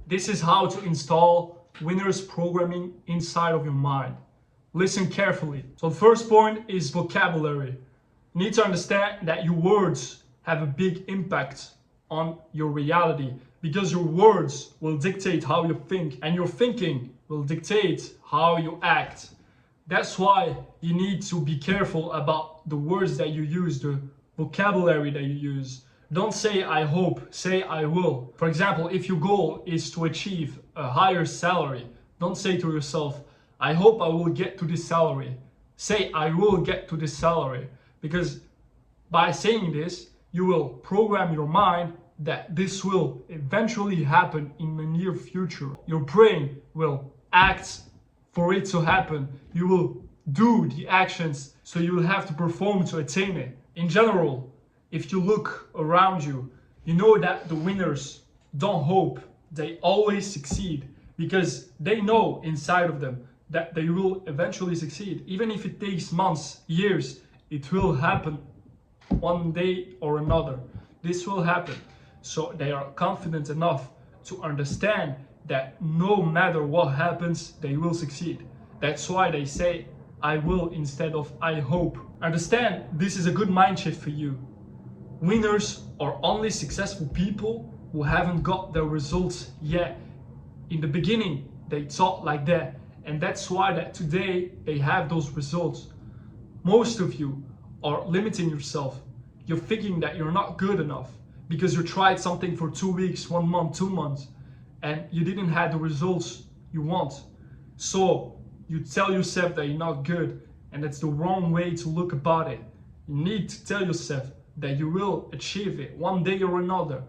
This is how to install winners programming inside of your mind. Listen carefully. So the first point is vocabulary. You need to understand that your words have a big impact on your reality, because your words will dictate how you think, and your thinking will dictate how you act. That's why you need to be careful about the words that you use, the vocabulary that you use. Don't say I hope, say I will. For example, if your goal is to achieve a higher salary, don't say to yourself, I hope I will get to this salary. Say I will get to this salary, because by saying this, you will program your mind that this will eventually happen in the near future. Your brain will act for it to happen. You will do the actions, so you will have to perform to attain it. In general, if you look around you, you know that the winners don't hope, they always succeed, because they know inside of them that they will eventually succeed. Even if it takes months, years, it will happen one day or another. This will happen. So they are confident enough to understand that no matter what happens, they will succeed. That's why they say, I will instead of I hope. Understand, this is a good mind shift for you. Winners are only successful people who haven't got their results yet. In the beginning, they thought like that, and that's why that today they have those results. Most of you are limiting yourself. You're thinking that you're not good enough because you tried something for 2 weeks, 1 month, 2 months, and you didn't have the results you want. So you tell yourself that you're not good, and that's the wrong way to look about it. You need to tell yourself that you will achieve it one day or another.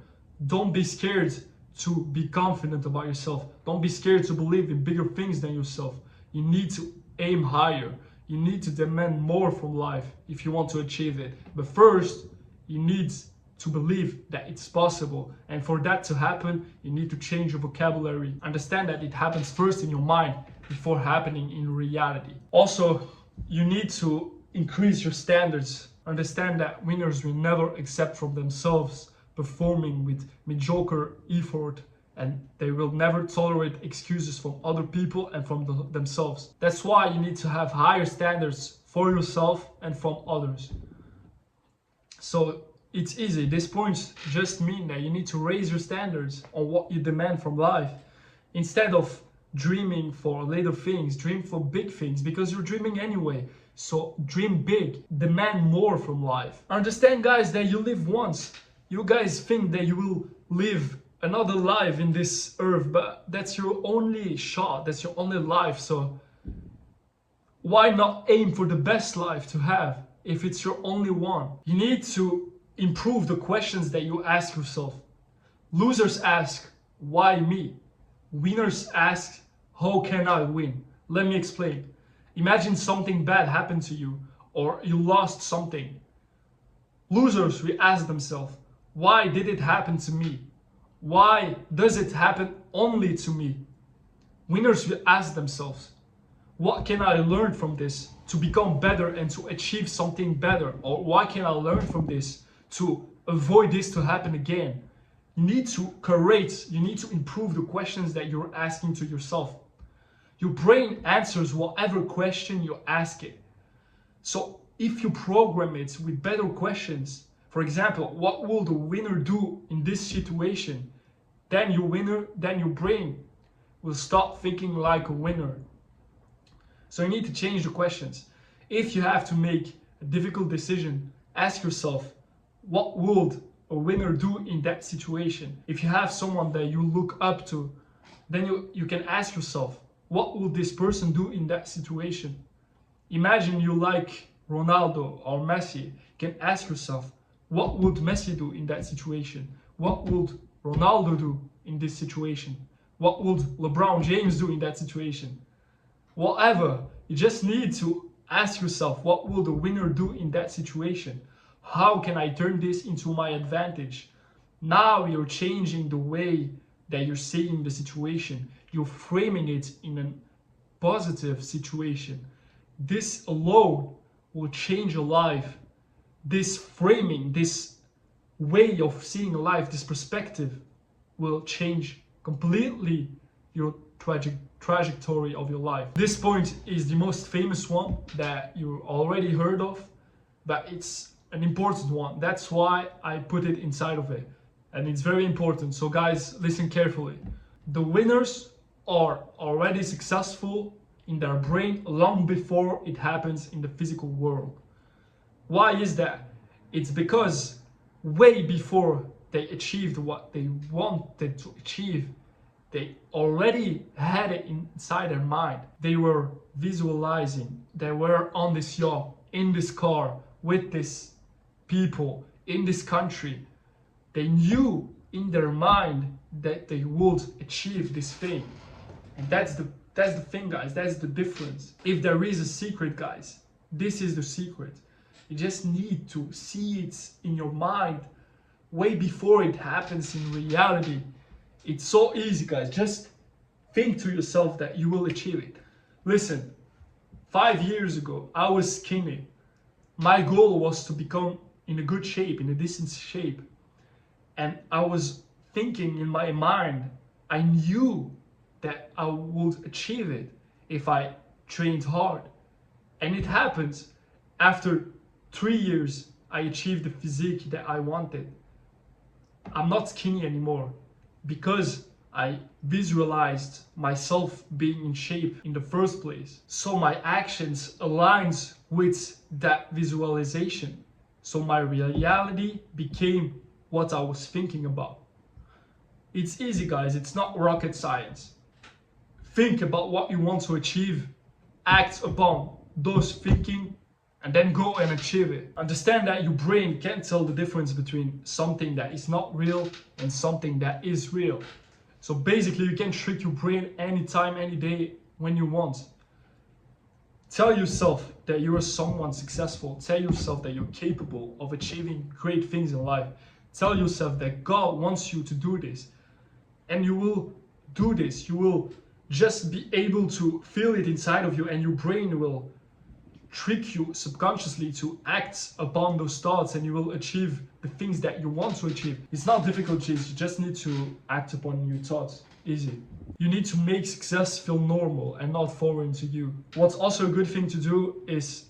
Don't be scared to be confident about yourself. Don't be scared to believe in bigger things than yourself. You need to aim higher. You need to demand more from life if you want to achieve it. But first, you need to believe that it's possible. And for that to happen, you need to change your vocabulary. Understand that it happens first in your mind before happening in reality. Also, you need to increase your standards. Understand that winners will never accept from themselves performing with mediocre effort, and they will never tolerate excuses from other people and from themselves. That's why you need to have higher standards for yourself and from others. So it's easy. These points just mean that you need to raise your standards on what you demand from life. Instead of dreaming for little things, dream for big things, because you're dreaming anyway. So dream big, demand more from life. Understand, guys, that you live once. You guys think that you will live another life in this earth, but that's your only shot, that's your only life. So why not aim for the best life to have if it's your only one? You need to improve the questions that you ask yourself. Losers ask, why me? Winners ask, how can I win? Let me explain. Imagine something bad happened to you, or you lost something. Losers will ask themselves, why did it happen to me? Why does it happen only to me? Winners will ask themselves, what can I learn from this to become better and to achieve something better? Or what can I learn from this to avoid this to happen again? You need to you need to improve the questions that you're asking to yourself. Your brain answers whatever question you ask it. So if you program it with better questions, for example, what will the winner do in this situation? Then your brain will start thinking like a winner. So you need to change the questions. If you have to make a difficult decision, ask yourself, what would a winner do in that situation? If you have someone that you look up to, then you can ask yourself, what will this person do in that situation? Imagine you like Ronaldo or Messi. You can ask yourself, what would Messi do in that situation? What would Ronaldo do in this situation? What would LeBron James do in that situation? Whatever, you just need to ask yourself, what will the winner do in that situation? How can I turn this into my advantage? Now you're changing the way that you're seeing the situation. You're framing it in a positive situation. This alone will change your life. This framing, this way of seeing life, this perspective will change completely your trajectory of your life. This point is the most famous one that you already heard of, but it's an important one. That's why I put it inside of it. And it's very important. So guys, listen carefully. The winners are already successful in their brain long before it happens in the physical world. Why is that? It's because way before they achieved what they wanted to achieve, they already had it inside their mind. They were visualizing. They were on this yacht, in this car, with this people, in this country. They knew in their mind that they would achieve this thing. And that's the thing, guys. That's the difference. If there is a secret, guys, this is the secret. You just need to see it in your mind way before it happens in reality. It's so easy, guys. Just think to yourself that you will achieve it. Listen, 5 years ago, I was skinny. My goal was to become in a good shape, in a decent shape. And I was thinking in my mind, I knew that I would achieve it if I trained hard. And it happened. After 3 years, I achieved the physique that I wanted. I'm not skinny anymore because I visualized myself being in shape in the first place. So my actions aligns with that visualization. So my reality became what I was thinking about. It's easy, guys. It's not rocket science. Think about what you want to achieve, act upon those thinking, and then go and achieve it. Understand that your brain can't tell the difference between something that is not real and something that is real. So basically, you can trick your brain anytime, any day, when you want. Tell yourself that you are someone successful. Tell yourself that you're capable of achieving great things in life. Tell yourself that God wants you to do this. And you will do this. You will just be able to feel it inside of you, and your brain will trick you subconsciously to act upon those thoughts, and you will achieve the things that you want to achieve. It's not difficult, guys. You just need to act upon your thoughts. Easy. You need to make success feel normal and not foreign to you. What's also a good thing to do is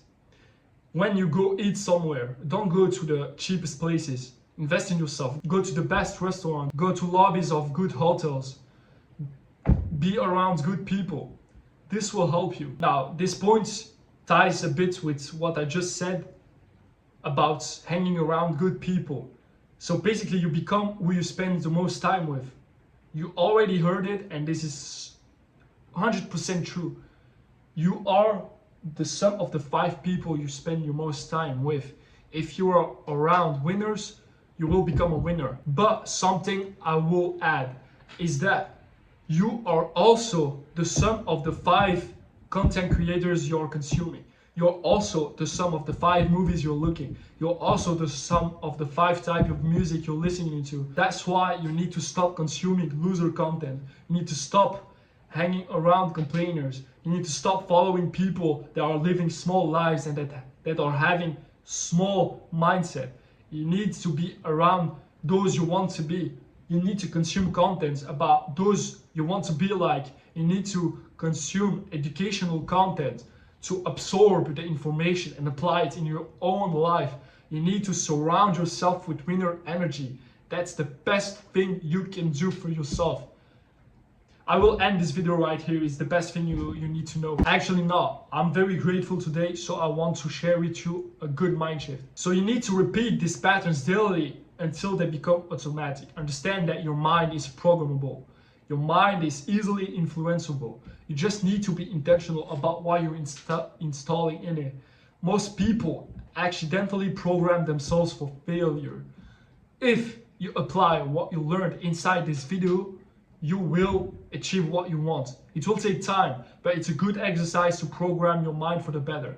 when you go eat somewhere, don't go to the cheapest places. Invest in yourself. Go to the best restaurant. Go to lobbies of good hotels. Be around good people. This will help you. Now, this point ties a bit with what I just said about hanging around good people. So basically, you become who you spend the most time with. You already heard it, and this is 100% true. You are the sum of the 5 people you spend your most time with. If you are around winners, you will become a winner. But something I will add is that you are also the sum of the 5 content creators you're consuming. You're also the sum of the 5 movies you're looking. You're also the sum of the 5 types of music you're listening to. That's why you need to stop consuming loser content. You need to stop hanging around complainers. You need to stop following people that are living small lives and that are having small mindset. You need to be around those you want to be. You need to consume content about those you want to be like. You need to consume educational content to absorb the information and apply it in your own life. You need to surround yourself with winner energy. That's the best thing you can do for yourself. I will end this video right here. It's the best thing you need to know. Actually not. I'm very grateful today, so I want to share with you a good mind shift. So you need to repeat these patterns daily until they become automatic. Understand that your mind is programmable. Your mind is easily influenceable. You just need to be intentional about what you're installing in it. Most people accidentally program themselves for failure. If you apply what you learned inside this video, you will achieve what you want. It will take time, but it's a good exercise to program your mind for the better.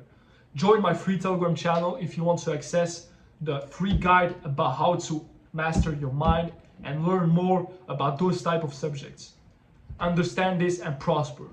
Join my free Telegram channel if you want to access the free guide about how to master your mind and learn more about those type of subjects. Understand this and prosper.